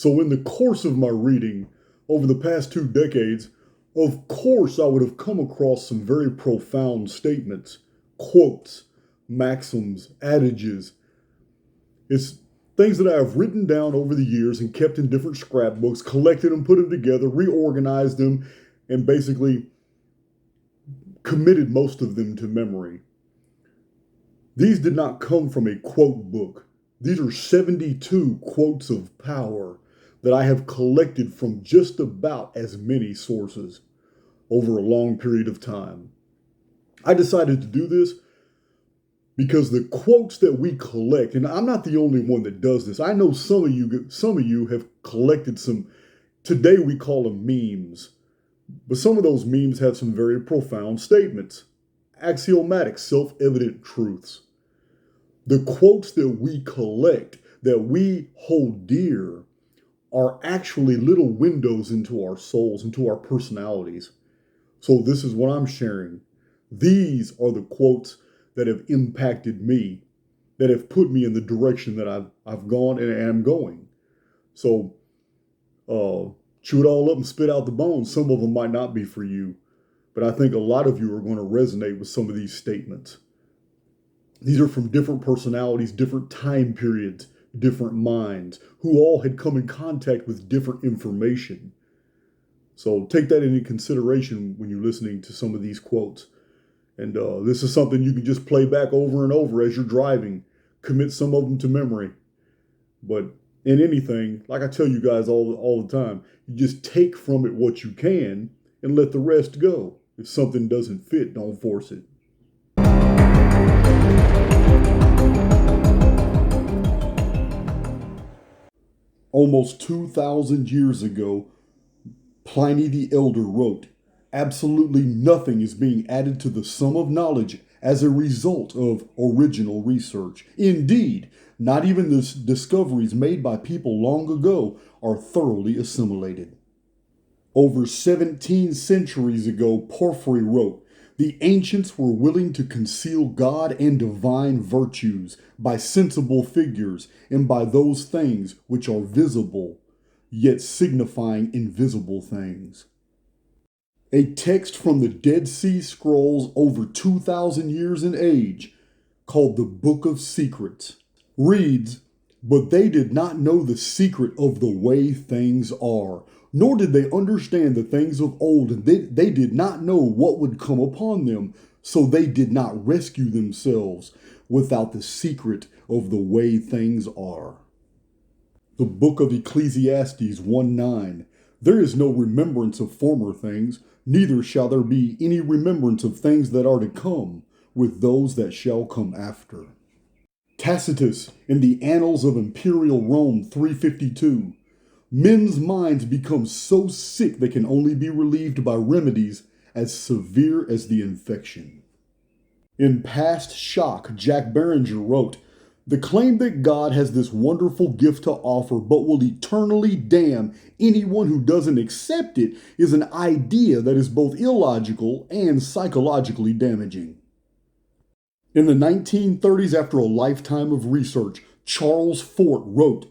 So in the course of my reading over the past 2 decades, of course I would have come across some very profound statements, quotes, maxims, adages. It's things that I have written down over the years and kept in different scrapbooks, collected them, put them together, reorganized them, and basically committed most of them to memory. These did not come from a quote book. These are 72 quotes of power that I have collected from just about as many sources over a long period of time. I decided to do this because the quotes that we collect, and I'm not the only one that does this. I know some of you have collected some, today we call them memes, but some of those memes have some very profound statements, axiomatic, self-evident truths. The quotes that we collect, that we hold dear, are actually little windows into our souls, into our personalities. So this is what I'm sharing. These are the quotes that have impacted me, that have put me in the direction that I've gone and am going. So chew it all up and spit out the bones. Some of them might not be for you, but I think a lot of you are going to resonate with some of these statements. These are from different personalities, different time periods, different minds, who all had come in contact with different information. So take that into consideration when you're listening to some of these quotes. And this is something you can just play back over and over as you're driving. Commit some of them to memory. But in anything, like I tell you guys all the time, you just take from it what you can and let the rest go. If something doesn't fit, don't force it. Almost 2,000 years ago, Pliny the Elder wrote, "Absolutely nothing is being added to the sum of knowledge as a result of original research. Indeed, not even the discoveries made by people long ago are thoroughly assimilated." Over 17 centuries ago, Porphyry wrote, "The ancients were willing to conceal God and divine virtues by sensible figures and by those things which are visible, yet signifying invisible things." A text from the Dead Sea Scrolls over 2,000 years in age, called the Book of Secrets, reads, "But they did not know the secret of the way things are, nor did they understand the things of old, and they did not know what would come upon them, so they did not rescue themselves without the secret of the way things are." The Book of Ecclesiastes 1:9, "There is no remembrance of former things, neither shall there be any remembrance of things that are to come with those that shall come after." Tacitus, in the Annals of Imperial Rome 352, "Men's minds become so sick they can only be relieved by remedies as severe as the infection." In Past Shock, Jack Barringer wrote, "The claim that God has this wonderful gift to offer but will eternally damn anyone who doesn't accept it is an idea that is both illogical and psychologically damaging." In the 1930s, after a lifetime of research, Charles Fort wrote,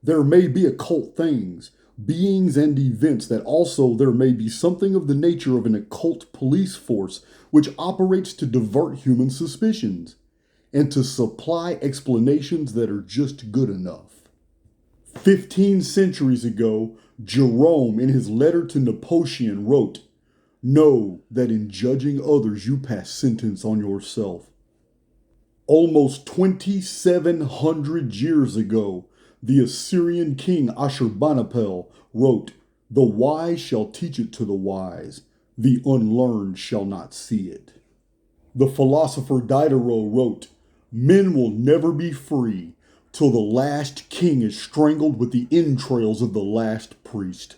"There may be occult things, beings and events that also there may be something of the nature of an occult police force which operates to divert human suspicions and to supply explanations that are just good enough." 15 centuries ago, Jerome, in his letter to Nepotian, wrote, "Know that in judging others you pass sentence on yourself." Almost 2,700 years ago, the Assyrian king Ashurbanipal wrote, "The wise shall teach it to the wise, the unlearned shall not see it." The philosopher Diderot wrote, "Men will never be free till the last king is strangled with the entrails of the last priest."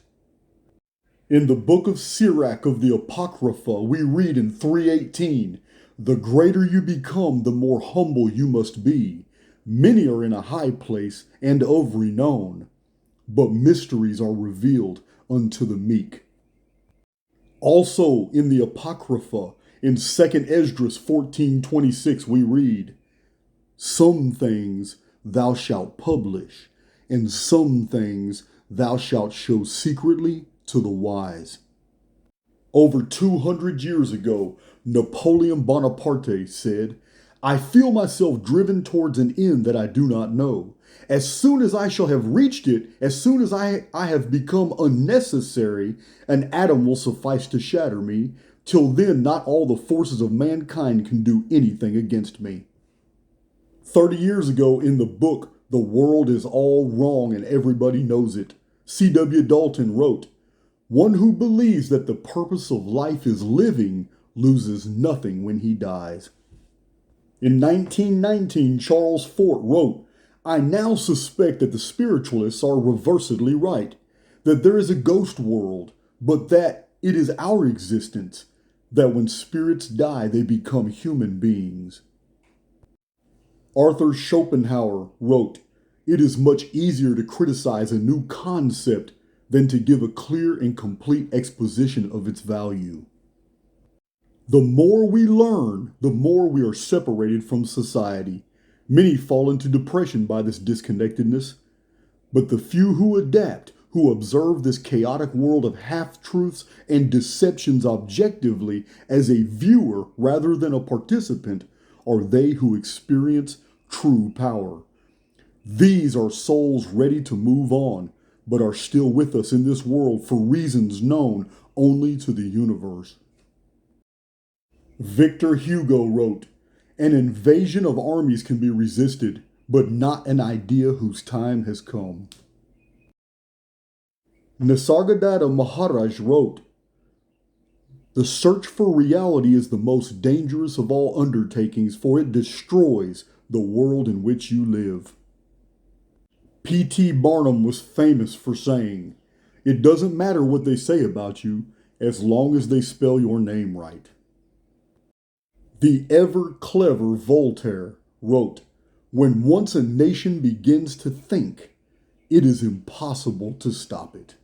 In the book of Sirach of the Apocrypha, we read in 3:18, "The greater you become, the more humble you must be. Many are in a high place and of renown, but mysteries are revealed unto the meek." Also in the Apocrypha, in 2 Esdras 14:26, we read, "Some things thou shalt publish, and some things thou shalt show secretly to the wise. Over 200 years ago, Napoleon Bonaparte said, I feel myself driven towards an end that I do not know. As soon as I shall have reached it, as soon as I have become unnecessary, an atom will suffice to shatter me. Till then, not all the forces of mankind can do anything against me. 30 years ago in the book, The World is All Wrong and Everybody Knows It, C.W. Dalton wrote, one who believes that the purpose of life is living loses nothing when he dies. In 1919, Charles Fort wrote, I now suspect that the spiritualists are reversedly right, that there is a ghost world, but that it is our existence, that when spirits die, they become human beings. Arthur Schopenhauer wrote, it is much easier to criticize a new concept than to give a clear and complete exposition of its value. The more we learn, the more we are separated from society. Many fall into depression by this disconnectedness, but the few who adapt, who observe this chaotic world of half-truths and deceptions objectively as a viewer rather than a participant, are they who experience true power. These are souls ready to move on, but are still with us in this world for reasons known only to the universe. Victor Hugo wrote, an invasion of armies can be resisted, but not an idea whose time has come. Nisargadatta Maharaj wrote, the search for reality is the most dangerous of all undertakings, for it destroys the world in which you live. P.T. Barnum was famous for saying, it doesn't matter what they say about you, as long as they spell your name right. The ever-clever Voltaire wrote, when once a nation begins to think, it is impossible to stop it.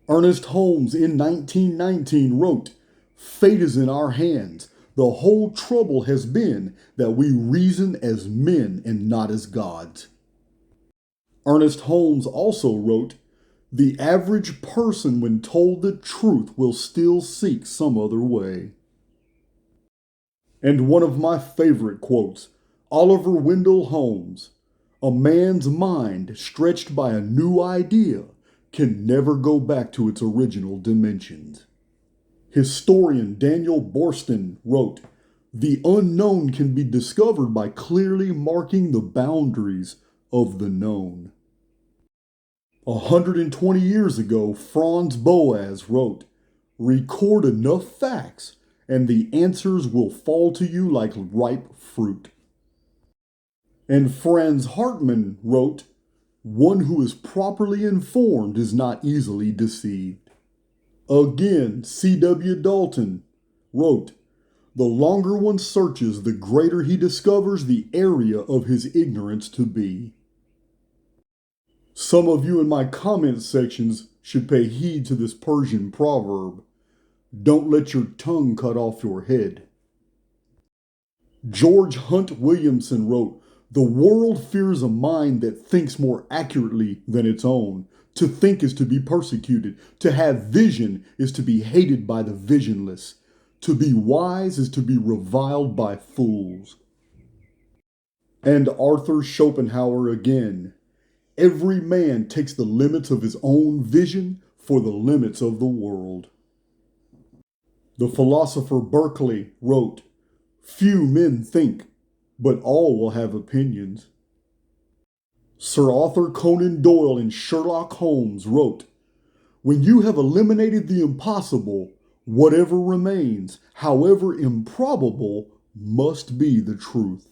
Ernest Holmes in 1919 wrote, fate is in our hands. The whole trouble has been that we reason as men and not as gods. Ernest Holmes also wrote, the average person when told the truth will still seek some other way. And one of my favorite quotes, Oliver Wendell Holmes, a man's mind stretched by a new idea can never go back to its original dimensions. Historian Daniel Boorstin wrote, the unknown can be discovered by clearly marking the boundaries of the known. 120 years ago, Franz Boas wrote, record enough facts and the answers will fall to you like ripe fruit. And Franz Hartmann wrote, one who is properly informed is not easily deceived. Again, C.W. Dalton wrote, the longer one searches, the greater he discovers the area of his ignorance to be. Some of you in my comment sections should pay heed to this Persian proverb. Don't let your tongue cut off your head. George Hunt Williamson wrote, the world fears a mind that thinks more accurately than its own. To think is to be persecuted. To have vision is to be hated by the visionless. To be wise is to be reviled by fools. And Arthur Schopenhauer again. Every man takes the limits of his own vision for the limits of the world. The philosopher Berkeley wrote, few men think, but all will have opinions. Sir Arthur Conan Doyle in Sherlock Holmes wrote, when you have eliminated the impossible, whatever remains, however improbable, must be the truth.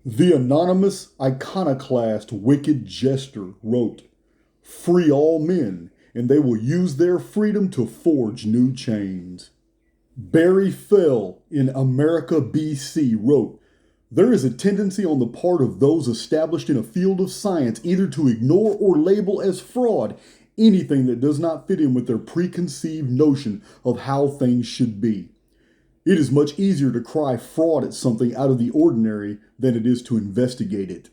The anonymous iconoclast Wicked Jester wrote, free all men, and they will use their freedom to forge new chains. Barry Fell in America BC wrote, there is a tendency on the part of those established in a field of science either to ignore or label as fraud anything that does not fit in with their preconceived notion of how things should be. It is much easier to cry fraud at something out of the ordinary than it is to investigate it.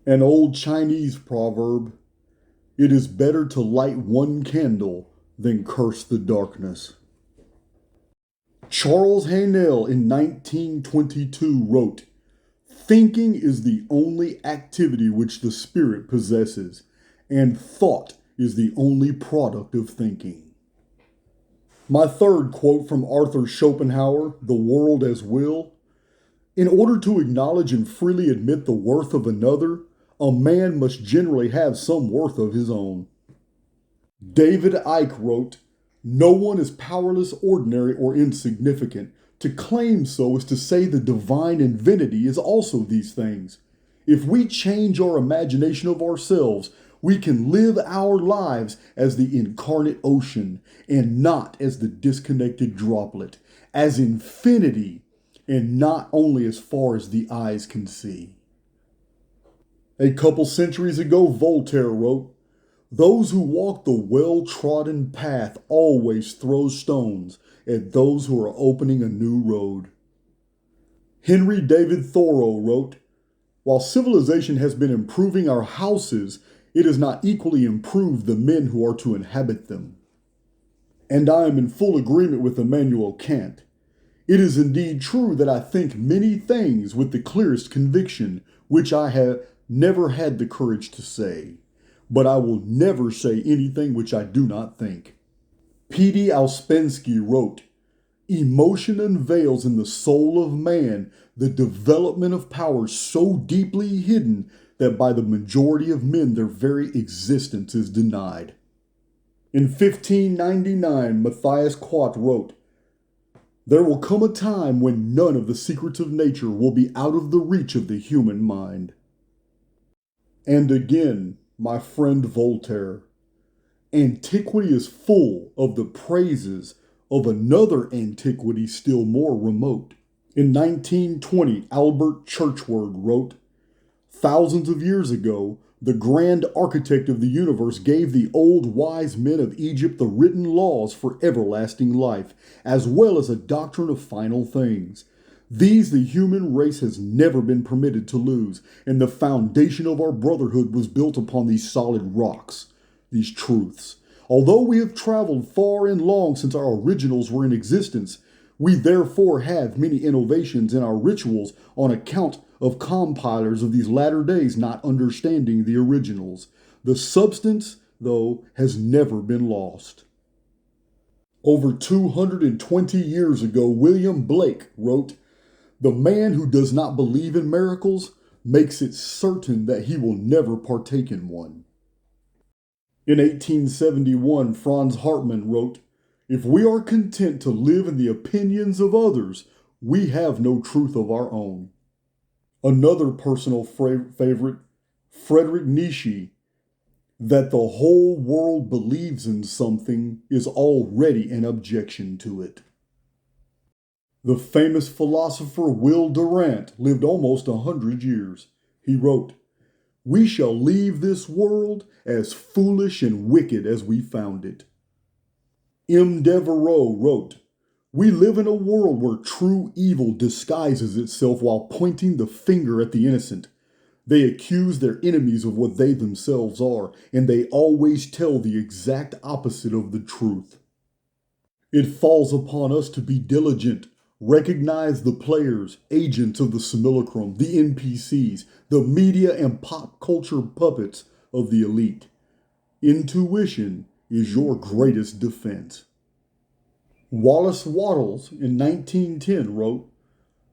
An old Chinese proverb, it is better to light one candle than curse the darkness. Charles Haanel in 1922 wrote, "Thinking is the only activity which the spirit possesses, and thought is the only product of thinking." My third quote from Arthur Schopenhauer, The World as Will. In order to acknowledge and freely admit the worth of another, a man must generally have some worth of his own. David Icke wrote, "No one is powerless, ordinary, or insignificant. To claim so is to say the divine infinity is also these things. If we change our imagination of ourselves, we can live our lives as the incarnate ocean and not as the disconnected droplet, as infinity and not only as far as the eyes can see." A couple centuries ago, Voltaire wrote, "Those who walk the well-trodden path always throw stones at those who are opening a new road." Henry David Thoreau wrote, "While civilization has been improving our houses, it has not equally improved the men who are to inhabit them." And I am in full agreement with Immanuel Kant. It is indeed true that I think many things with the clearest conviction, which I have never had the courage to say. But I will never say anything which I do not think. P.D. Ouspensky wrote, "Emotion unveils in the soul of man the development of powers so deeply hidden that by the majority of men their very existence is denied." In 1599, Matthias Quat wrote, "There will come a time when none of the secrets of nature will be out of the reach of the human mind." And again, my friend Voltaire, "Antiquity is full of the praises of another antiquity still more remote." In 1920, Albert Churchward wrote, "Thousands of years ago, the grand architect of the universe gave the old wise men of Egypt the written laws for everlasting life, as well as a doctrine of final things. These the human race has never been permitted to lose, and the foundation of our brotherhood was built upon these solid rocks, these truths. Although we have traveled far and long since our originals were in existence, we therefore have many innovations in our rituals on account of compilers of these latter days not understanding the originals. The substance, though, has never been lost." Over 220 years ago, William Blake wrote, "The man who does not believe in miracles makes it certain that he will never partake in one." In 1871, Franz Hartmann wrote, "If we are content to live in the opinions of others, we have no truth of our own." Another personal favorite, Friedrich Nietzsche, "That the whole world believes in something is already an objection to it." The famous philosopher Will Durant lived almost 100 years. He wrote, "We shall leave this world as foolish and wicked as we found it." M. Devereux wrote, "We live in a world where true evil disguises itself while pointing the finger at the innocent. They accuse their enemies of what they themselves are, and they always tell the exact opposite of the truth. It falls upon us to be diligent, recognize the players, agents of the simulacrum, the NPCs, the media and pop culture puppets of the elite. Intuition is your greatest defense." Wallace Wattles in 1910 wrote,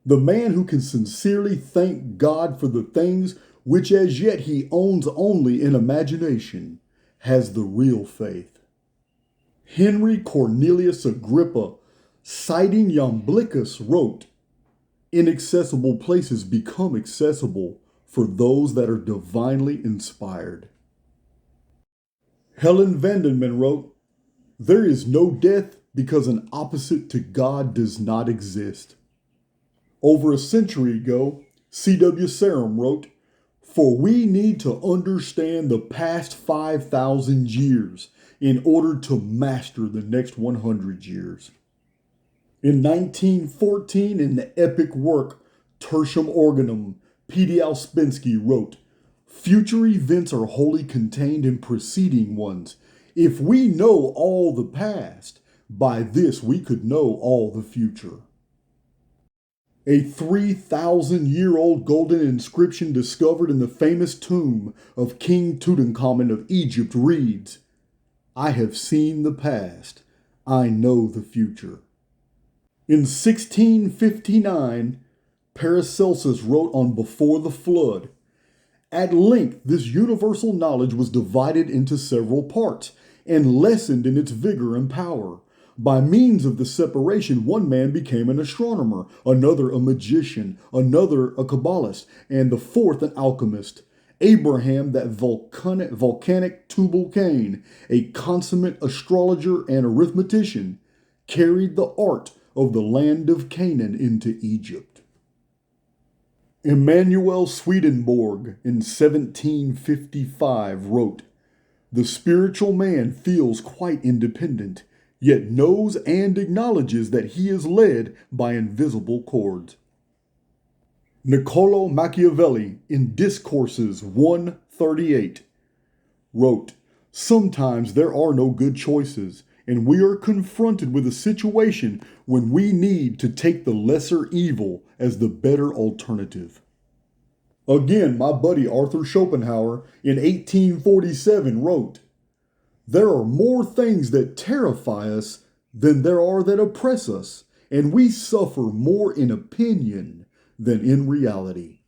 "The man who can sincerely thank God for the things which as yet he owns only in imagination has the real faith." Henry Cornelius Agrippa, citing Iamblichus, wrote, "Inaccessible places become accessible for those that are divinely inspired." Helen Vandenman wrote, "There is no death because an opposite to God does not exist." Over a century ago, C.W. Sarum wrote, "For we need to understand the past 5,000 years in order to master the next 100 years." In 1914, in the epic work Tertium Organum, P.D. Ouspensky wrote, Future events are wholly contained in preceding ones. If we know all the past, by this we could know all the future. A 3,000-year-old golden inscription discovered in the famous tomb of King Tutankhamun of Egypt reads, "I have seen the past, I know the future." In 1659, Paracelsus wrote on Before the Flood, "At length this universal knowledge was divided into several parts, and lessened in its vigor and power. By means of the separation, one man became an astronomer, another a magician, another a Kabbalist, and the fourth an alchemist. Abraham, that volcanic Tubal Cain, a consummate astrologer and arithmetician, carried the art of the land of Canaan into Egypt." Emanuel Swedenborg in 1755 wrote, "The spiritual man feels quite independent, yet knows and acknowledges that he is led by invisible cords." Niccolo Machiavelli in Discourses 138 wrote, "Sometimes there are no good choices, and we are confronted with a situation when we need to take the lesser evil as the better alternative." Again, my buddy Arthur Schopenhauer in 1847 wrote, "There are more things that terrify us than there are that oppress us, and we suffer more in opinion than in reality."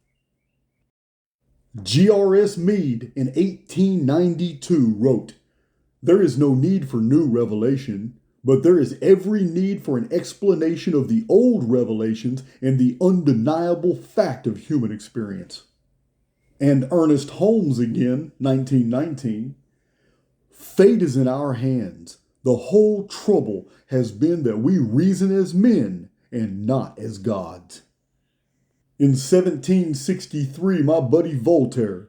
G.R.S. Mead in 1892 wrote, "There is no need for new revelation, but there is every need for an explanation of the old revelations and the undeniable fact of human experience." And Ernest Holmes again, 1919, "Fate is in our hands. The whole trouble has been that we reason as men and not as gods." In 1763, my buddy Voltaire,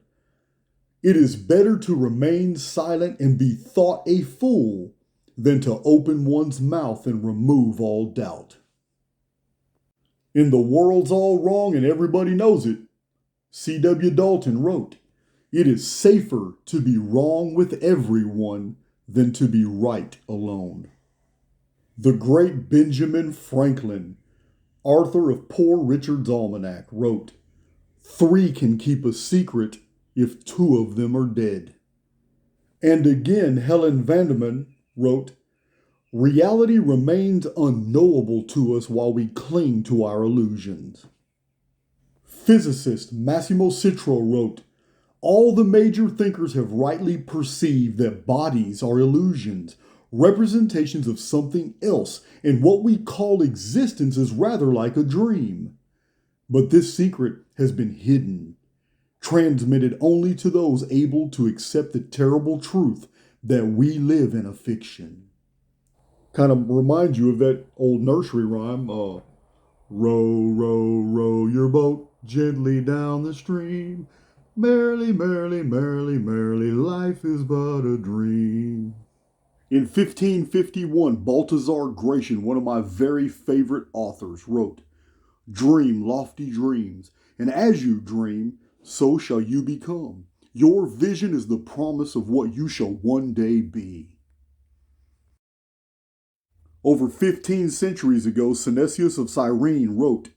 "It is better to remain silent and be thought a fool than to open one's mouth and remove all doubt." In The World's All Wrong and Everybody Knows It, C.W. Dalton wrote, "It is safer to be wrong with everyone than to be right alone." The great Benjamin Franklin, author of Poor Richard's Almanac, wrote, "Three can keep a secret if two of them are dead." And again, Helen Vandeman wrote, "Reality remains unknowable to us while we cling to our illusions." Physicist Massimo Citro wrote, "All the major thinkers have rightly perceived that bodies are illusions, representations of something else, and what we call existence is rather like a dream. But this secret has been hidden, transmitted only to those able to accept the terrible truth that we live in a fiction." Kind of reminds you of that old nursery rhyme, row, row, row your boat gently down the stream. Merrily, merrily, merrily, merrily, life is but a dream. In 1551, Balthazar Gracian, one of my very favorite authors, wrote, "Dream lofty dreams, and as you dream, so shall you become. Your vision is the promise of what you shall one day be." Over 15 centuries ago, Synesius of Cyrene wrote,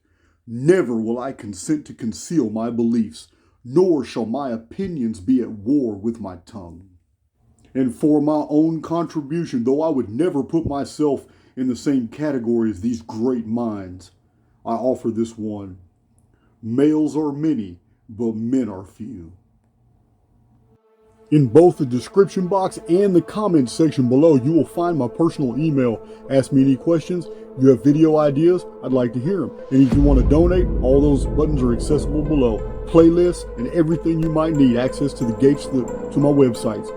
"Never will I consent to conceal my beliefs, nor shall my opinions be at war with my tongue." And for my own contribution, though I would never put myself in the same category as these great minds, I offer this one: males are many, but men are few. In both the description box and the comments section below, you will find my personal email. Ask me any questions. You have video ideas, I'd like to hear them. And if you want to donate, all those buttons are accessible below. Playlists and everything you might need, access to the gates to my websites.